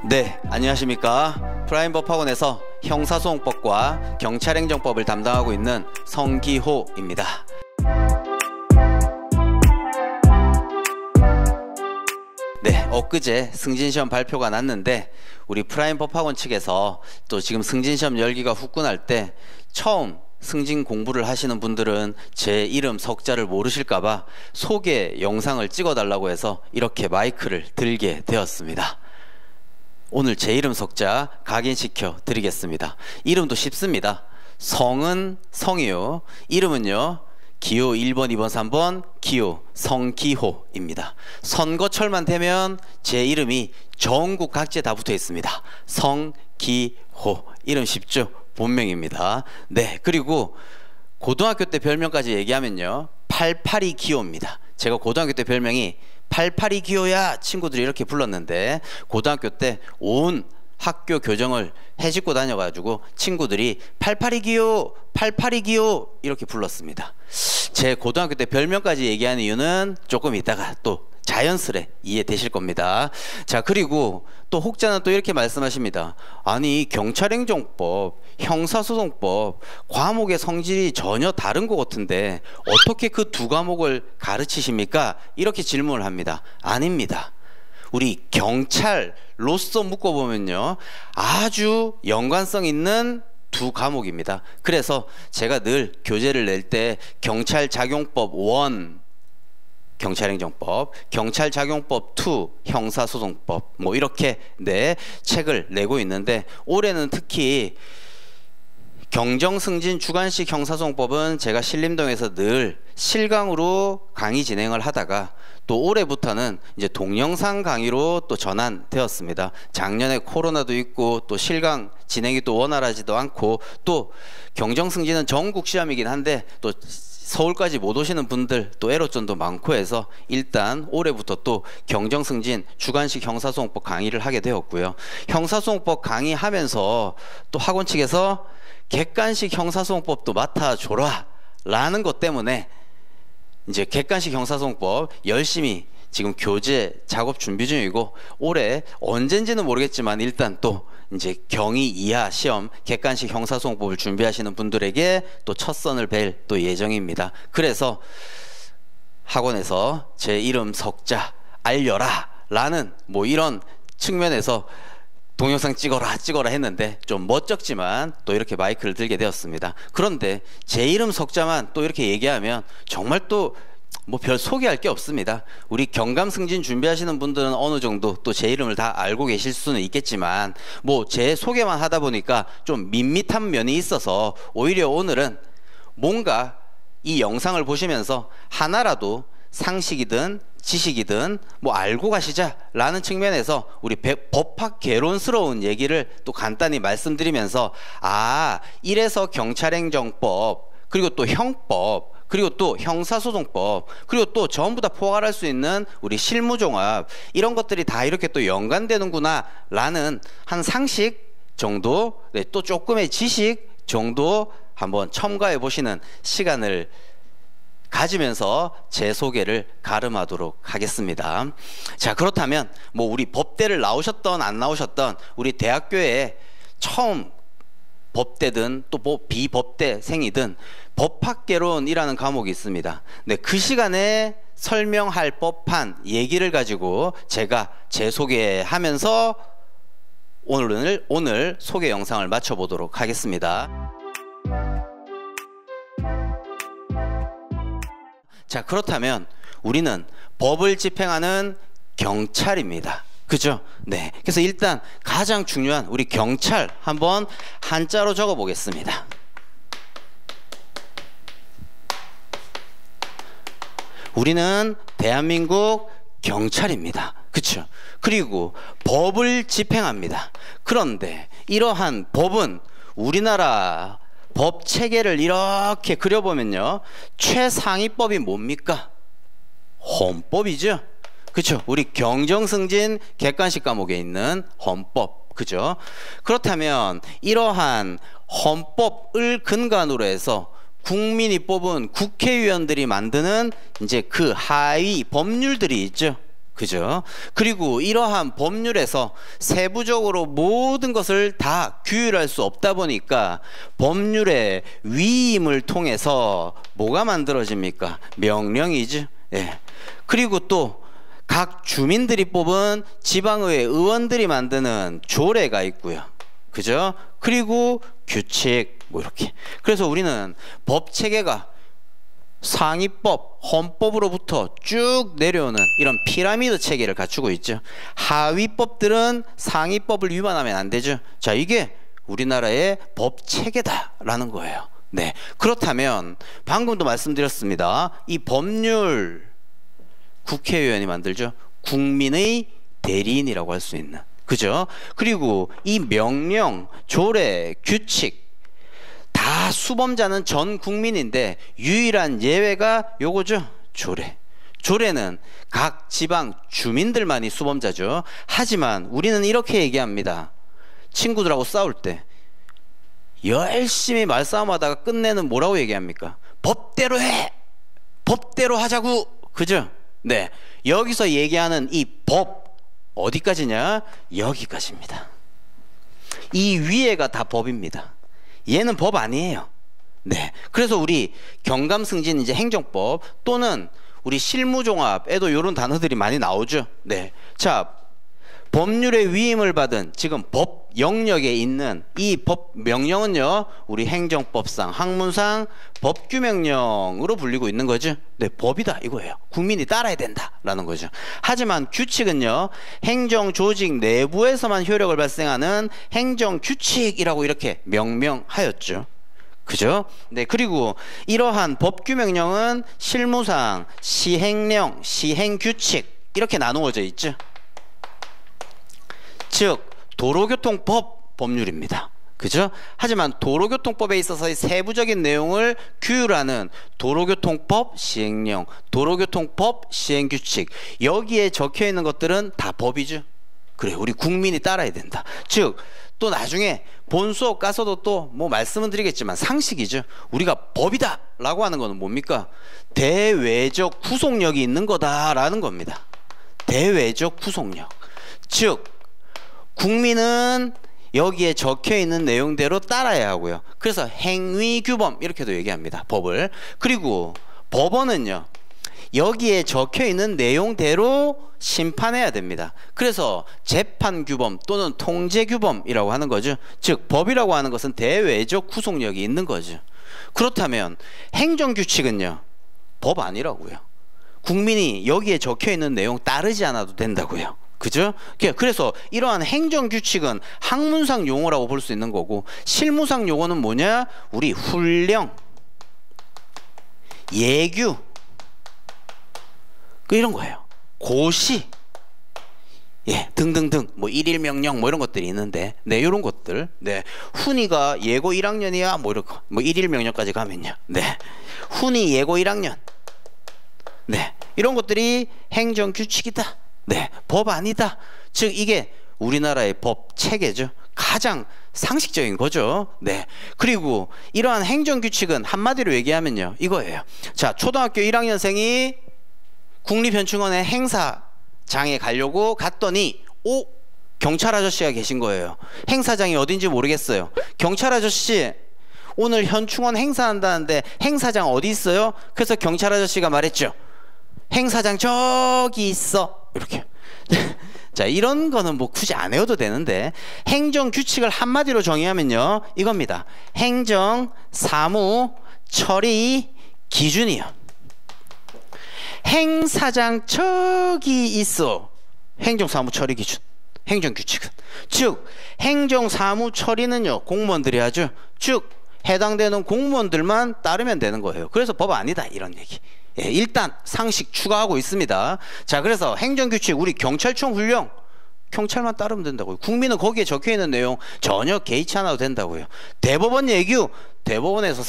네, 안녕하십니까. 프라임법학원에서 형사소송법과 경찰행정법을 담당하고 있는 성기호입니다. 네, 엊그제 승진시험 발표가 났는데 우리 프라임법학원 측에서 또 지금 승진시험 열기가 후끈할 때 처음 승진 공부를 하시는 분들은 제 이름 석자를 모르실까봐 소개 영상을 찍어달라고 해서 이렇게 마이크를 들게 되었습니다. 오늘 제 이름 석자 각인시켜 드리겠습니다. 이름도 쉽습니다. 성은 성이요, 이름은요 기호 1번, 2번, 3번 기호 성기호입니다. 선거철만 되면 제 이름이 전국 각지에 다 붙어 있습니다. 성기호, 이름 쉽죠? 본명입니다. 네, 그리고 고등학교 때 별명까지 얘기하면요 882 기호입니다. 제가 고등학교 때 별명이 882 기호야 친구들이 이렇게 불렀는데, 고등학교 때 온 학교 교정을 해집고 다녀가지고 친구들이 882 기호 882 기호 이렇게 불렀습니다. 제 고등학교 때 별명까지 얘기하는 이유는 조금 이따가 또 자연스레 이해되실 겁니다. 자, 그리고 또 혹자는 또 이렇게 말씀하십니다. 아니, 경찰행정법, 형사소송법 과목의 성질이 전혀 다른 것 같은데 어떻게 그 두 과목을 가르치십니까? 이렇게 질문을 합니다. 아닙니다. 우리 경찰로서 묶어보면요 아주 연관성 있는 두 과목입니다. 그래서 제가 늘 교재를 낼 때 경찰작용법 1 경찰행정법, 경찰작용법 2 형사소송법 뭐 이렇게 책을 내고 있는데, 올해는 특히 경정승진 주관식 형사소송법은 제가 신림동에서 늘 실강으로 강의 진행을 하다가 또 올해부터는 이제 동영상 강의로 또 전환되었습니다. 작년에 코로나도 있고 또 실강 진행이 또 원활하지도 않고, 또 경정승진은 전국 시험이긴 한데 또 서울까지 못 오시는 분들 또 애로점도 많고 해서 일단 올해부터 또 경정승진 주관식 형사소송법 강의를 하게 되었고요. 형사소송법 강의하면서 또 학원 측에서 객관식 형사소송법도 맡아줘라 라는 것 때문에 이제 객관식 형사소송법 열심히 지금 교재 작업 준비 중이고, 올해 언젠지는 모르겠지만 일단 또 이제 경위 이하 시험 객관식 형사소송법을 준비하시는 분들에게 또 첫 선을 뵐 또 예정입니다. 그래서 학원에서 제 이름 석자 알려라 라는 뭐 이런 측면에서 동영상 찍어라 했는데 좀 멋쩍지만 또 이렇게 마이크를 들게 되었습니다. 그런데 제 이름 석자만 또 이렇게 얘기하면 정말 또 뭐 별 소개할 게 없습니다. 우리 경감승진 준비하시는 분들은 어느 정도 또 제 이름을 다 알고 계실 수는 있겠지만 뭐 제 소개만 하다 보니까 좀 밋밋한 면이 있어서 오히려 오늘은 뭔가 이 영상을 보시면서 하나라도 상식이든 지식이든 뭐 알고 가시자 라는 측면에서 우리 법학 개론스러운 얘기를 또 간단히 말씀드리면서, 아, 이래서 경찰행정법 그리고 또 형법 그리고 또 형사소송법 그리고 또 전부 다 포괄할 수 있는 우리 실무종합, 이런 것들이 다 이렇게 또 연관되는구나 라는 한 상식 정도, 또 조금의 지식 정도 한번 첨가해 보시는 시간을 가지면서 제 소개를 가름하도록 하겠습니다. 자, 그렇다면 뭐 우리 법대를 나오셨던 안 나오셨던 우리 대학교에 처음 법대든 또 뭐 비법대생이든 법학개론이라는 과목이 있습니다. 네, 그 시간에 설명할 법한 얘기를 가지고 제가 제 소개하면서 오늘 소개 영상을 마쳐보도록 하겠습니다. 자, 그렇다면 우리는 법을 집행하는 경찰입니다. 그죠? 네. 그래서 일단 가장 중요한 우리 경찰 한번 한자로 적어 보겠습니다. 우리는 대한민국 경찰입니다. 그쵸? 그리고 법을 집행합니다. 그런데 이러한 법은 우리나라 법 체계를 이렇게 그려보면요 최상위법이 뭡니까? 헌법이죠. 그쵸? 우리 경정승진 객관식 과목에 있는 헌법, 그죠? 그렇다면 이러한 헌법을 근간으로 해서 국민이 뽑은 국회의원들이 만드는 이제 그 하위 법률들이 있죠. 그죠? 그리고 이러한 법률에서 세부적으로 모든 것을 다 규율할 수 없다 보니까 법률의 위임을 통해서 뭐가 만들어집니까? 명령이죠. 예. 그리고 또 각 주민들이 뽑은 지방의회 의원들이 만드는 조례가 있고요. 그죠? 그리고 규칙 뭐 이렇게. 그래서 우리는 법 체계가 상위법, 헌법으로부터 쭉 내려오는 이런 피라미드 체계를 갖추고 있죠. 하위법들은 상위법을 위반하면 안 되죠. 자, 이게 우리나라의 법 체계다라는 거예요. 네. 그렇다면 방금도 말씀드렸습니다. 이 법률 국회의원이 만들죠. 국민의 대리인이라고 할 수 있는. 그죠? 그리고 이 명령, 조례, 규칙 다 수범자는 전 국민인데 유일한 예외가 요거죠. 조례. 조례는 각 지방 주민들만이 수범자죠. 하지만 우리는 이렇게 얘기합니다. 친구들하고 싸울 때 열심히 말싸움하다가 끝내는 뭐라고 얘기합니까? 법대로 해! 법대로 하자고! 그죠? 네. 여기서 얘기하는 이 법 어디까지냐? 여기까지입니다. 이 위에가 다 법입니다. 얘는 법 아니에요. 네. 그래서 우리 경감승진 이제 행정법 또는 우리 실무종합에도 이런 단어들이 많이 나오죠. 네. 자, 법률의 위임을 받은 지금 법 영역에 있는 이 법 명령은요, 우리 행정법상, 학문상 법규명령으로 불리고 있는 거죠. 네, 법이다 이거예요. 국민이 따라야 된다라는 거죠. 하지만 규칙은요, 행정조직 내부에서만 효력을 발생하는 행정규칙이라고 이렇게 명명하였죠. 그죠? 네, 그리고 이러한 법규명령은 실무상, 시행령, 시행규칙 이렇게 나누어져 있죠. 즉 도로교통법 법률입니다. 그죠? 하지만 도로교통법에 있어서의 세부적인 내용을 규율하는 도로교통법 시행령, 도로교통법 시행규칙 여기에 적혀있는 것들은 다 법이죠. 그래, 우리 국민이 따라야 된다. 즉 또 나중에 본수업 가서도 또 뭐 말씀은 드리겠지만 상식이죠. 우리가 법이다 라고 하는 거는 뭡니까? 대외적 구속력이 있는 거다라는 겁니다. 대외적 구속력. 즉 국민은 여기에 적혀있는 내용대로 따라야 하고요. 그래서 행위규범 이렇게도 얘기합니다. 법을. 그리고 법원은요, 여기에 적혀있는 내용대로 심판해야 됩니다. 그래서 재판규범 또는 통제규범이라고 하는 거죠. 즉 법이라고 하는 것은 대외적 구속력이 있는 거죠. 그렇다면 행정규칙은요, 법 아니라고요. 국민이 여기에 적혀있는 내용 따르지 않아도 된다고요. 그죠? 그래서 이러한 행정규칙은 학문상 용어라고 볼 수 있는 거고, 실무상 용어는 뭐냐? 우리 훈령, 예규 이런 거예요. 고시, 예, 등등등 뭐 일일 명령 뭐 이런 것들이 있는데, 네, 이런 것들. 네, 훈이가 예고 1학년이야 뭐 이렇게 뭐 일일 명령까지 가면요. 네, 훈이 예고 1학년. 네, 이런 것들이 행정규칙이다. 네, 법 아니다. 즉 이게 우리나라의 법 체계죠. 가장 상식적인 거죠. 네. 그리고 이러한 행정규칙은 한마디로 얘기하면요, 이거예요. 자, 초등학교 1학년생이 국립현충원의 행사장에 가려고 갔더니 경찰 아저씨가 계신 거예요. 행사장이 어딘지 모르겠어요. 경찰 아저씨, 오늘 현충원 행사한다는데 행사장 어디 있어요? 그래서 경찰 아저씨가 말했죠. 행사장 저기 있어. 이렇게. 자, 이런 거는 뭐 굳이 안 외워도 되는데, 행정규칙을 한마디로 정의하면요, 이겁니다. 행정, 사무, 처리, 기준이요. 행사장 저기 있어. 행정, 사무, 처리, 기준. 행정규칙은. 즉, 행정, 사무, 처리는요, 공무원들이 하죠. 즉, 해당되는 공무원들만 따르면 되는 거예요. 그래서 법 아니다, 이런 얘기. 예, 일단 상식 추가하고 있습니다. 자, 그래서 행정규칙, 우리 경찰청 훈령, 경찰만 따르면 된다고요. 국민은 거기에 적혀있는 내용 전혀 개의치 않아도 된다고요. 대법원 예규, 대법원에서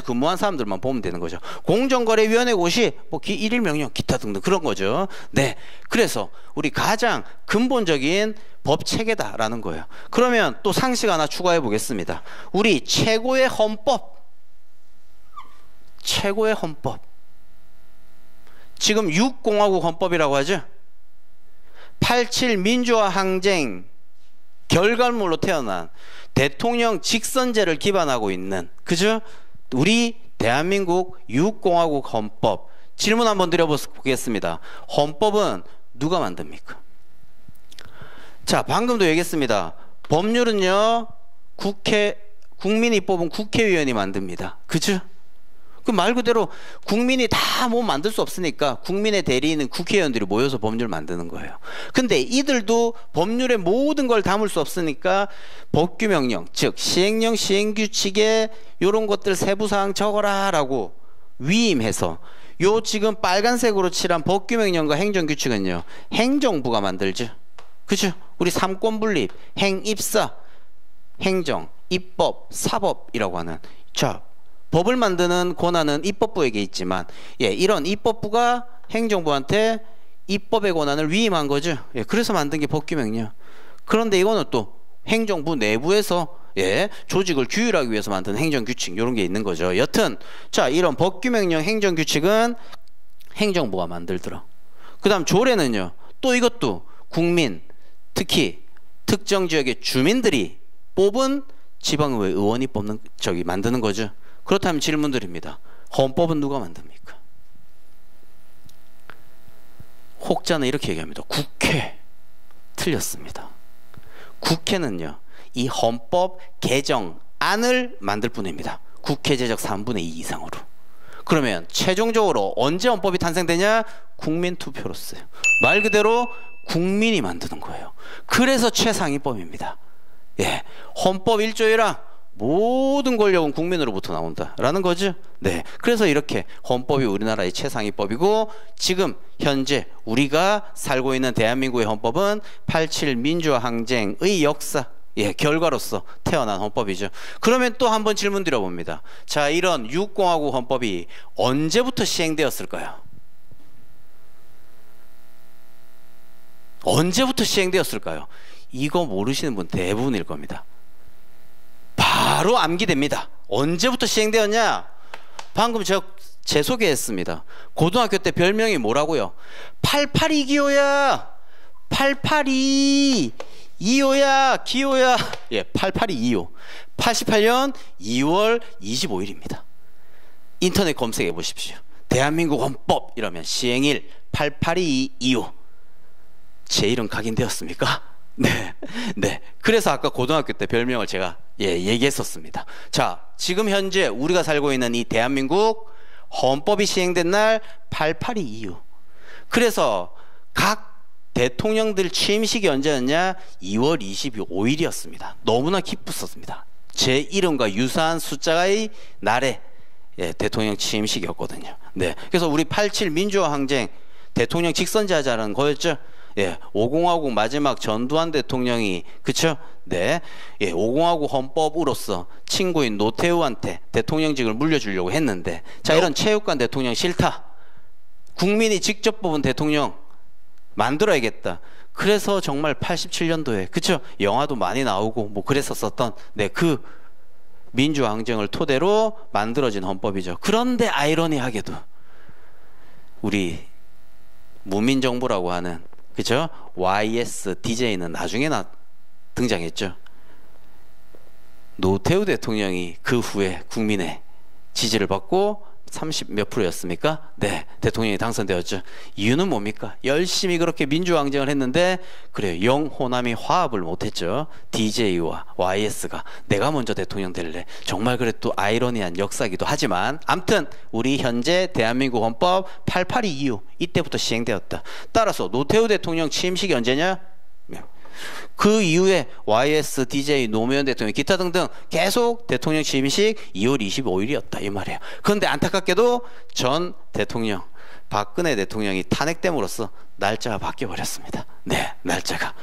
근무한 사람들만 보면 되는 거죠. 공정거래위원회 고시, 뭐 일일 명령, 기타 등등 그런 거죠. 네, 그래서 우리 가장 근본적인 법 체계다라는 거예요. 그러면 또 상식 하나 추가해 보겠습니다. 우리 최고의 헌법, 최고의 헌법, 지금 6공화국 헌법이라고 하죠. 87 민주화 항쟁 결과물로 태어난 대통령 직선제를 기반하고 있는, 그죠? 우리 대한민국 6공화국 헌법. 질문 한번 드려보겠습니다. 헌법은 누가 만듭니까? 자, 방금도 얘기했습니다. 법률은요, 국민이 뽑은 국회의원이 만듭니다. 그죠? 그 말 그대로 국민이 다 뭐 만들 수 없으니까 국민의 대리인은 국회의원들이 모여서 법률 만드는 거예요. 근데 이들도 법률의 모든 걸 담을 수 없으니까 법규명령, 즉 시행령, 시행규칙에 요런 것들 세부사항 적어라 라고 위임해서, 요 지금 빨간색으로 칠한 법규명령과 행정규칙은요, 행정부가 만들죠. 그죠? 우리 삼권분립, 행입사, 행정, 입법, 사법이라고 하는, 자, 법을 만드는 권한은 입법부에게 있지만, 예, 이런 입법부가 행정부한테 입법의 권한을 위임한 거죠. 예, 그래서 만든 게 법규명령. 그런데 이거는 또 행정부 내부에서, 예, 조직을 규율하기 위해서 만든 행정규칙, 이런 게 있는 거죠. 여튼 자, 이런 법규명령, 행정규칙은 행정부가 만들더라. 그 다음 조례는요, 또 이것도 국민, 특히 특정 지역의 주민들이 뽑은 지방의회 의원이 만드는 거죠. 그렇다면 질문 드립니다. 헌법은 누가 만듭니까? 혹자는 이렇게 얘기합니다. 국회. 틀렸습니다. 국회는요, 이 헌법 개정안을 만들 뿐입니다. 국회 제적 3분의 2 이상으로. 그러면 최종적으로 언제 헌법이 탄생되냐? 국민투표로서요. 말 그대로 국민이 만드는 거예요. 그래서 최상위법입니다. 예, 헌법 1조 1항 모든 권력은 국민으로부터 나온다라는 거죠. 네, 그래서 이렇게 헌법이 우리나라의 최상위법이고, 지금 현재 우리가 살고 있는 대한민국의 헌법은 87 민주화 항쟁의 역사, 예, 결과로서 태어난 헌법이죠. 그러면 또 한번 질문 드려봅니다. 자, 이런 6공화국 헌법이 언제부터 시행되었을까요? 언제부터 시행되었을까요? 이거 모르시는 분 대부분일 겁니다. 바로 암기됩니다. 언제부터 시행되었냐? 방금 제가 재소개했습니다. 고등학교 때 별명이 뭐라고요? 882 기호야. 882 2호야. 기호야. 예, 882 2호. 88년 2월 25일입니다. 인터넷 검색해 보십시오. 대한민국 헌법 이러면 시행일 882 2호. 제 이름 각인되었습니까? 네, 네. 그래서 아까 고등학교 때 별명을 제가 얘기했었습니다. 자, 지금 현재 우리가 살고 있는 이 대한민국 헌법이 시행된 날 882 이후. 그래서 각 대통령들 취임식이 언제였냐? 2월 25일이었습니다. 너무나 기뻤었습니다. 제 이름과 유사한 숫자의 날에, 예, 대통령 취임식이었거든요. 네, 그래서 우리 87 민주화 항쟁 대통령 직선제 하자는 거였죠. 예, 5공화국 마지막 전두환 대통령이, 그쵸? 네, 예, 5공화국 헌법으로서 친구인 노태우한테 대통령직을 물려주려고 했는데, 자, 이런 체육관 대통령 싫다. 국민이 직접 뽑은 대통령 만들어야겠다. 그래서 정말 87년도에, 그쵸? 영화도 많이 나오고 뭐 그랬었던, 네, 그 민주화 항쟁을 토대로 만들어진 헌법이죠. 그런데 아이러니하게도 우리 무민정부라고 하는, 그죠? YS DJ는 나중에 등장했죠. 노태우 대통령이 그 후에 국민의 지지를 받고 30 몇 %였습니까? 네, 대통령이 당선되었죠. 이유는 뭡니까? 열심히 그렇게 민주항쟁을 했는데, 그래요, 영호남이 화합을 못했죠. DJ와 YS가 내가 먼저 대통령 될래. 정말 그래도 아이러니한 역사이기도 하지만, 암튼 우리 현재 대한민국 헌법 882 이후 이때부터 시행되었다. 따라서 노태우 대통령 취임식이 언제냐? 그 이후에 YS, DJ, 노무현 대통령, 기타 등등 계속 대통령 취임식 2월 25일이었다 이 말이에요. 그런데 안타깝게도 전 대통령 박근혜 대통령이 탄핵됨으로써 날짜가 바뀌어버렸습니다. 네, 날짜가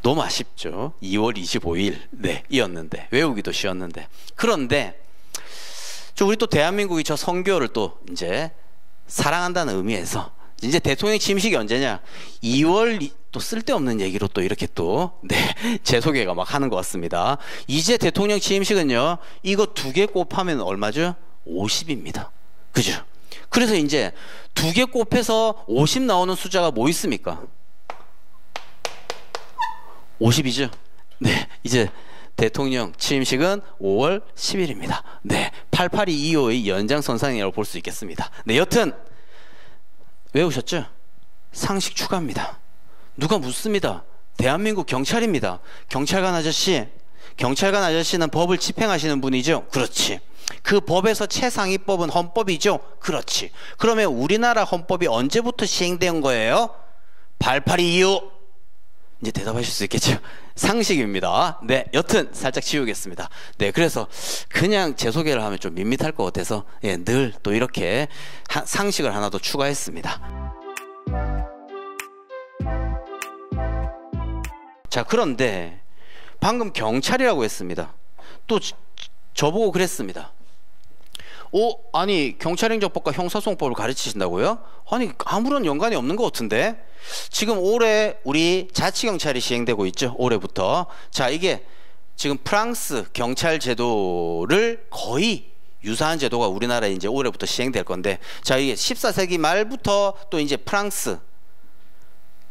너무 아쉽죠. 2월 25일 네, 이었는데, 외우기도 쉬웠는데. 그런데 우리 또 대한민국이 저 선교를 또 이제 사랑한다는 의미에서 이제 대통령 취임식이 언제냐? 2월, 또 쓸데없는 얘기로 또 이렇게 또, 네, 재소개가 막 하는 것 같습니다. 이제 대통령 취임식은요, 이거 2개 곱하면 얼마죠? 50입니다. 그죠? 그래서 이제 두 개 곱해서 50 나오는 숫자가 뭐 있습니까? 50이죠. 네, 이제 대통령 취임식은 5월 10일입니다. 네, 88225의 연장선상이라고 볼 수 있겠습니다. 네, 여튼 외우셨죠? 상식 추가입니다. 누가 묻습니다. 대한민국 경찰입니다. 경찰관 아저씨는 법을 집행하시는 분이죠. 그렇지. 그 법에서 최상위법은 헌법이죠. 그렇지. 그러면 우리나라 헌법이 언제부터 시행된 거예요? 88225. 이제 대답하실 수 있겠죠. 상식입니다. 네, 여튼 살짝 지우겠습니다. 네, 그래서 그냥 제 소개를 하면 좀 밋밋할 것 같아서 늘 또 이렇게 상식을 하나 더 추가했습니다. 자, 그런데 방금 경찰이라고 했습니다. 또 저보고 그랬습니다. 아니 경찰행정법과 형사소송법을 가르치신다고요? 아니 아무런 연관이 없는 것 같은데. 지금 올해 우리 자치경찰이 시행되고 있죠. 올해부터. 자, 이게 지금 프랑스 경찰 제도를 거의 유사한 제도가 우리나라에 이제 올해부터 시행될 건데, 자, 이게 14세기 말부터 또 이제 프랑스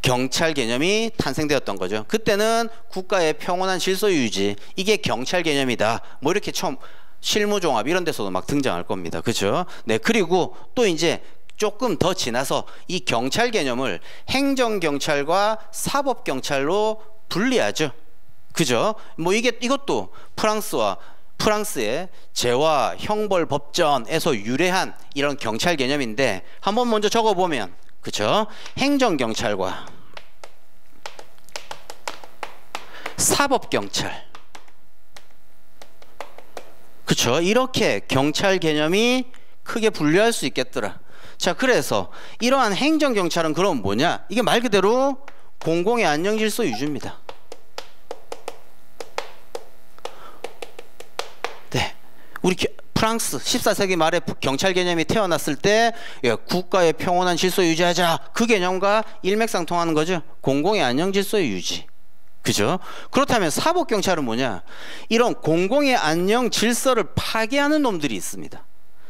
경찰 개념이 탄생되었던 거죠. 그때는 국가의 평온한 질서 유지, 이게 경찰 개념이다. 뭐 이렇게 처음 실무종합 이런 데서도 막 등장할 겁니다. 그죠? 네, 그리고 또 이제 조금 더 지나서 이 경찰 개념을 행정경찰과 사법경찰로 분리하죠. 그죠? 뭐 이것도 프랑스의 재와 형벌법전에서 유래한 이런 경찰 개념인데, 한번 먼저 적어보면, 그죠? 행정경찰과 사법경찰, 그쵸? 이렇게 경찰 개념이 크게 분류할 수 있겠더라. 자, 그래서 이러한 행정경찰은 그럼 뭐냐? 이게 말 그대로 공공의 안녕질서 유지입니다. 네, 우리 프랑스 14세기 말에 경찰 개념이 태어났을 때 국가의 평온한 질서 유지하자, 그 개념과 일맥상통하는 거죠. 공공의 안녕질서의 유지. 그죠? 그렇다면 사법경찰은 뭐냐? 이런 공공의 안녕 질서를 파괴하는 놈들이 있습니다.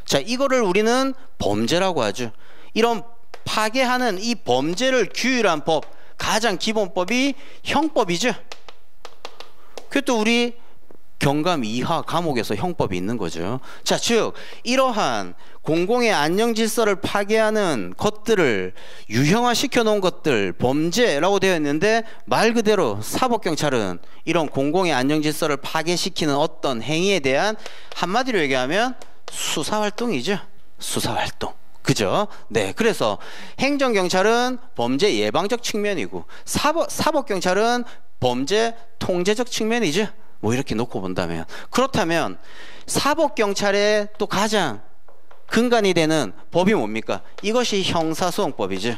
자, 이거를 우리는 범죄라고 하죠. 이런 파괴하는 이 범죄를 규율한 법, 가장 기본법이 형법이죠. 그것도 우리 경감 2하 감옥에서 형법이 있는 거죠. 자, 즉 이러한 공공의 안녕 질서를 파괴하는 것들을 유형화시켜 놓은 것들, 범죄라고 되어 있는데, 말 그대로 사법경찰은 이런 공공의 안녕 질서를 파괴시키는 어떤 행위에 대한, 한마디로 얘기하면 수사활동이죠. 수사활동. 그죠? 네, 그래서 행정경찰은 범죄 예방적 측면이고 사법경찰은 범죄 통제적 측면이죠. 뭐 이렇게 놓고 본다면, 그렇다면 사법경찰의 또 가장 근간이 되는 법이 뭡니까? 이것이 형사소송법이죠.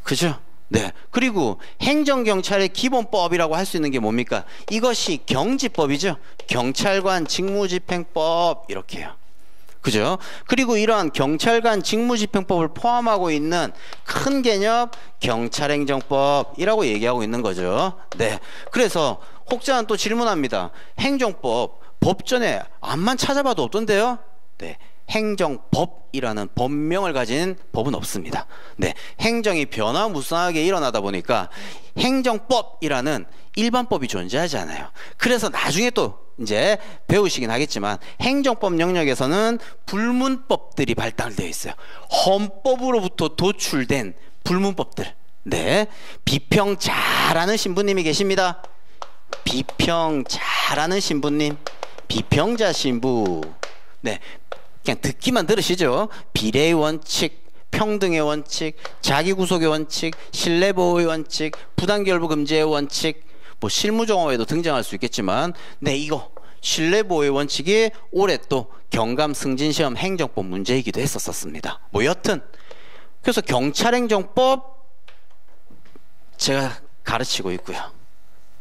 그죠? 네. 그리고 행정경찰의 기본법이라고 할 수 있는 게 뭡니까? 이것이 경지법이죠. 경찰관 직무집행법, 이렇게요. 그죠? 그리고 이러한 경찰관 직무집행법을 포함하고 있는 큰 개념 경찰행정법이라고 얘기하고 있는 거죠. 네. 그래서 혹자는 또 질문합니다. 행정법 법전에 암만 찾아봐도 없던데요? 네. 행정법이라는 법명을 가진 법은 없습니다. 네. 행정이 변화무쌍하게 일어나다 보니까 행정법이라는 일반법이 존재하지 않아요. 그래서 나중에 또 이제 배우시긴 하겠지만 행정법 영역에서는 불문법들이 발달되어 있어요. 헌법으로부터 도출된 불문법들. 네. 비평 잘하는 신부님이 계십니다. 비평 잘하는 신부님, 비평자 신부. 네. 그냥 듣기만 들으시죠. 비례의 원칙, 평등의 원칙, 자기구속의 원칙, 신뢰보호의 원칙, 부당결부 금지의 원칙, 뭐 실무정어에도 등장할 수 있겠지만, 네, 이거 신뢰보호의 원칙이 올해 또 경감 승진시험 행정법 문제이기도 했었습니다. 뭐 여튼 그래서 경찰행정법 제가 가르치고 있고요.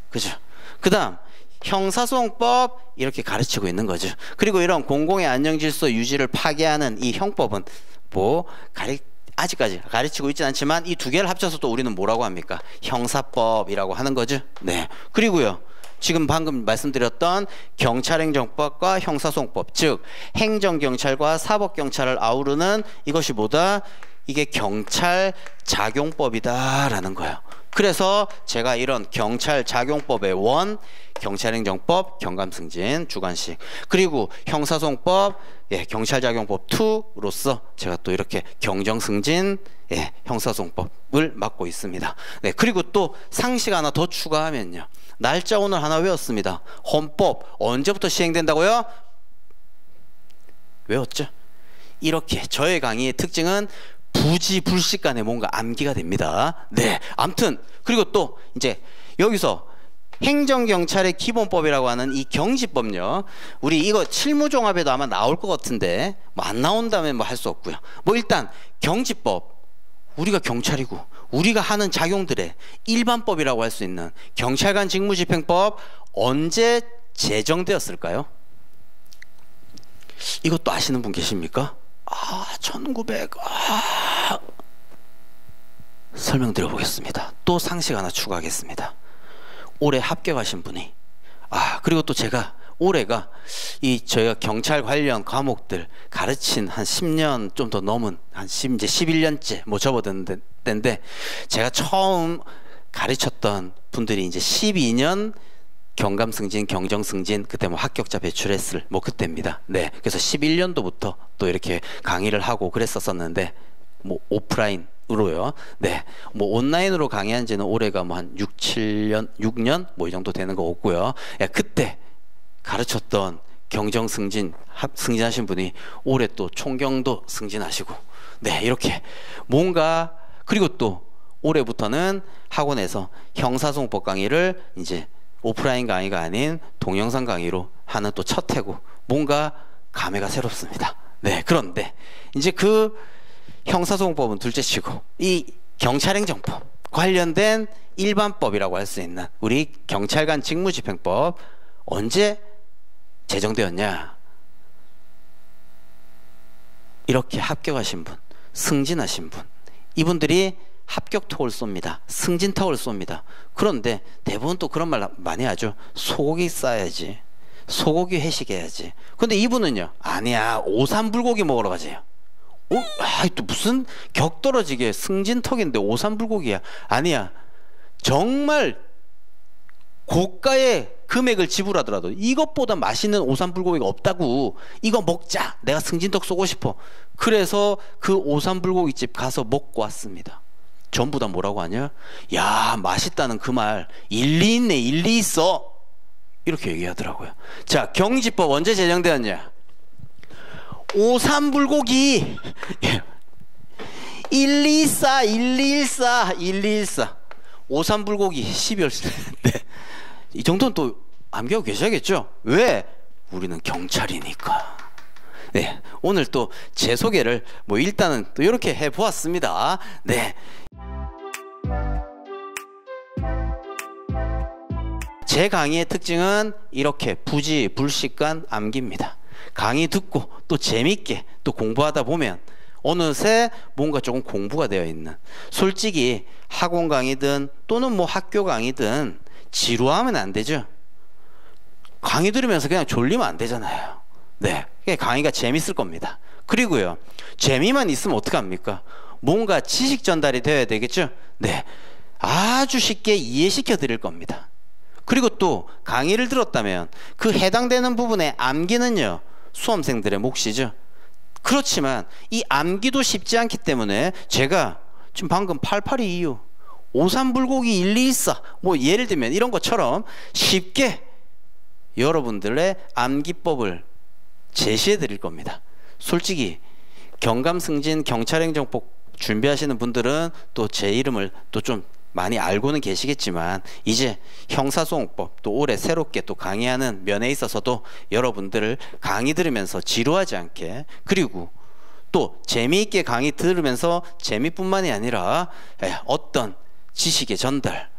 그죠? 그 다음 형사소송법 이렇게 가르치고 있는 거죠. 그리고 이런 공공의 안녕질서 유지를 파괴하는 이 형법은 뭐 아직까지 가르치고 있지는 않지만 이 두 개를 합쳐서 또 우리는 뭐라고 합니까? 형사법이라고 하는 거죠. 네. 그리고요, 지금 방금 말씀드렸던 경찰행정법과 형사소송법, 즉 행정경찰과 사법경찰을 아우르는 이것이 뭐다? 이게 경찰작용법이다라는 거예요. 그래서 제가 이런 경찰작용법의 원, 경찰행정법, 경감승진, 주관식, 그리고 형사소송법, 경찰작용법 2로서 제가 또 이렇게 경정승진, 형사소송법을 맡고 있습니다. 네, 그리고 또 상식 하나 더 추가하면요. 날짜 오늘 하나 외웠습니다. 헌법 언제부터 시행된다고요? 외웠죠? 이렇게 저의 강의의 특징은 부지불식간에 뭔가 암기가 됩니다. 네, 아무튼 그리고 또 이제 여기서 행정경찰의 기본법이라고 하는 이 경지법요. 우리 이거 실무종합에도 아마 나올 것 같은데 뭐 안 나온다면 뭐 할 수 없고요. 뭐 일단 경지법, 우리가 경찰이고 우리가 하는 작용들의 일반법이라고 할 수 있는 경찰관 직무집행법 언제 제정되었을까요? 이것도 아시는 분 계십니까? 1900 설명드려 보겠습니다. 또 상식 하나 추가하겠습니다. 올해 합격하신 분이 그리고 또 제가 올해가 저희가 경찰 관련 과목들 가르친 한 10년 좀 더 넘은 이제 11년째 뭐 접어든 때인데 제가 처음 가르쳤던 분들이 이제 12년 경감승진, 경정승진, 그때 뭐 합격자 배출했을 뭐 그때입니다. 네, 그래서 11년도부터 또 이렇게 강의를 하고 그랬었는데 뭐 오프라인으로요. 네, 뭐 온라인으로 강의한 지는 올해가 뭐 한 6년 뭐 이 정도 되는 거 없고요. 그때 가르쳤던 경정승진 승진하신 분이 올해 또 총경도 승진하시고, 네, 이렇게 뭔가, 그리고 또 올해부터는 학원에서 형사소송법 강의를 이제 오프라인 강의가 아닌 동영상 강의로 하는 또 첫 해고, 뭔가 감회가 새롭습니다. 네, 그런데 이제 그 형사소송법은 둘째치고 이 경찰행정법 관련된 일반법이라고 할 수 있는 우리 경찰관 직무집행법 언제 제정되었냐? 이렇게 합격하신 분, 승진하신 분, 이분들이 합격톡을 쏩니다. 승진톡을 쏩니다. 그런데 대부분 또 그런 말 많이 하죠. 소고기 싸야지, 소고기 회식해야지. 근데 이분은요, 아니야, 오삼불고기 먹으러 가세요. 또 무슨 격떨어지게 승진턱인데 오삼불고기야. 아니야, 정말 고가의 금액을 지불하더라도 이것보다 맛있는 오삼불고기가 없다고, 이거 먹자, 내가 승진턱 쏘고 싶어. 그래서 그 오삼불고기집 가서 먹고 왔습니다. 전부 다 뭐라고 하냐? 야, 맛있다는 그 말 일리 있네, 일리 있어, 이렇게 얘기하더라고요. 자, 경지법 언제 제정되었냐? 오삼불고기 1214 1214 1214 오삼불고기 12월 네. 이 정도는 또 암기하고 계셔야겠죠? 왜? 우리는 경찰이니까. 네, 오늘 또 제 소개를 뭐 일단은 또 이렇게 해보았습니다. 네. 제 강의의 특징은 이렇게 부지불식간 암기입니다. 강의 듣고 또 재밌게 또 공부하다 보면 어느새 뭔가 조금 공부가 되어 있는, 솔직히 학원 강의든 또는 뭐 학교 강의든 지루하면 안 되죠. 강의 들으면서 그냥 졸리면 안 되잖아요. 네, 강의가 재밌을 겁니다. 그리고요, 재미만 있으면 어떡합니까? 뭔가 지식 전달이 되어야 되겠죠. 네, 아주 쉽게 이해시켜 드릴 겁니다. 그리고 또 강의를 들었다면 그 해당되는 부분의 암기는요, 수험생들의 몫이죠. 그렇지만 이 암기도 쉽지 않기 때문에 제가 지금 방금 88225 오삼불고기 1214 뭐 예를 들면 이런 것처럼 쉽게 여러분들의 암기법을 제시해 드릴 겁니다. 솔직히 경감승진 경찰행정법 준비하시는 분들은 또 제 이름을 또 좀 많이 알고는 계시겠지만, 이제 형사소송법 또 올해 새롭게 또 강의하는 면에 있어서도 여러분들을 강의 들으면서 지루하지 않게, 그리고 또 재미있게 강의 들으면서 재미뿐만이 아니라 어떤 지식의 전달,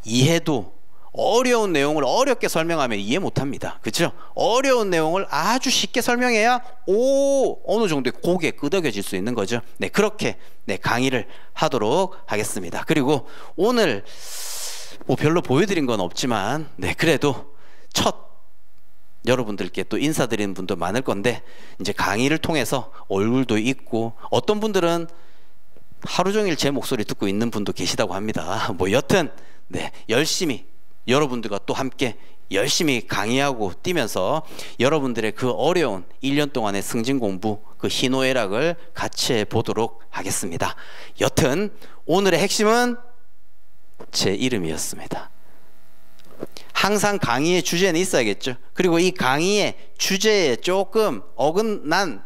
이해도, 어려운 내용을 어렵게 설명하면 이해 못합니다. 그렇죠? 어려운 내용을 아주 쉽게 설명해야 어느 정도의 고개 끄덕여질 수 있는 거죠. 네, 그렇게 강의를 하도록 하겠습니다. 그리고 오늘 뭐 별로 보여드린 건 없지만 네, 그래도 첫 여러분들께 또 인사드리는 분도 많을 건데 이제 강의를 통해서 얼굴도 있고 어떤 분들은 하루 종일 제 목소리 듣고 있는 분도 계시다고 합니다. 뭐 여튼 네, 열심히 여러분들과 또 함께 열심히 강의하고 뛰면서 여러분들의 그 어려운 1년 동안의 승진 공부 그 희노애락을 같이 해보도록 하겠습니다. 여튼 오늘의 핵심은 제 이름이었습니다. 항상 강의의 주제는 있어야겠죠. 그리고 이 강의의 주제에 조금 어긋난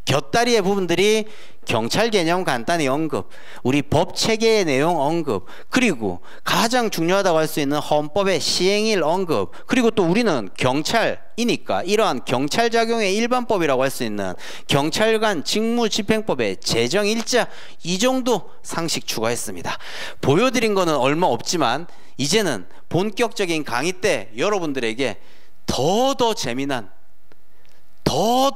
곁다리의 부분들이 경찰 개념 간단히 언급, 우리 법 체계의 내용 언급, 그리고 가장 중요하다고 할 수 있는 헌법의 시행일 언급, 그리고 또 우리는 경찰이니까 이러한 경찰작용의 일반법이라고 할 수 있는 경찰관 직무집행법의 제정일자 이 정도 상식 추가했습니다. 보여드린 거는 얼마 없지만 이제는 본격적인 강의 때 여러분들에게 더 재미난 더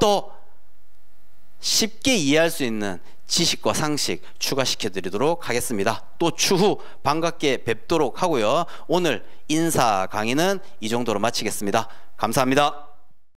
쉽게 이해할 수 있는 지식과 상식 추가시켜 드리도록 하겠습니다. 또 추후 반갑게 뵙도록 하고요. 오늘 인사 강의는 이 정도로 마치겠습니다. 감사합니다.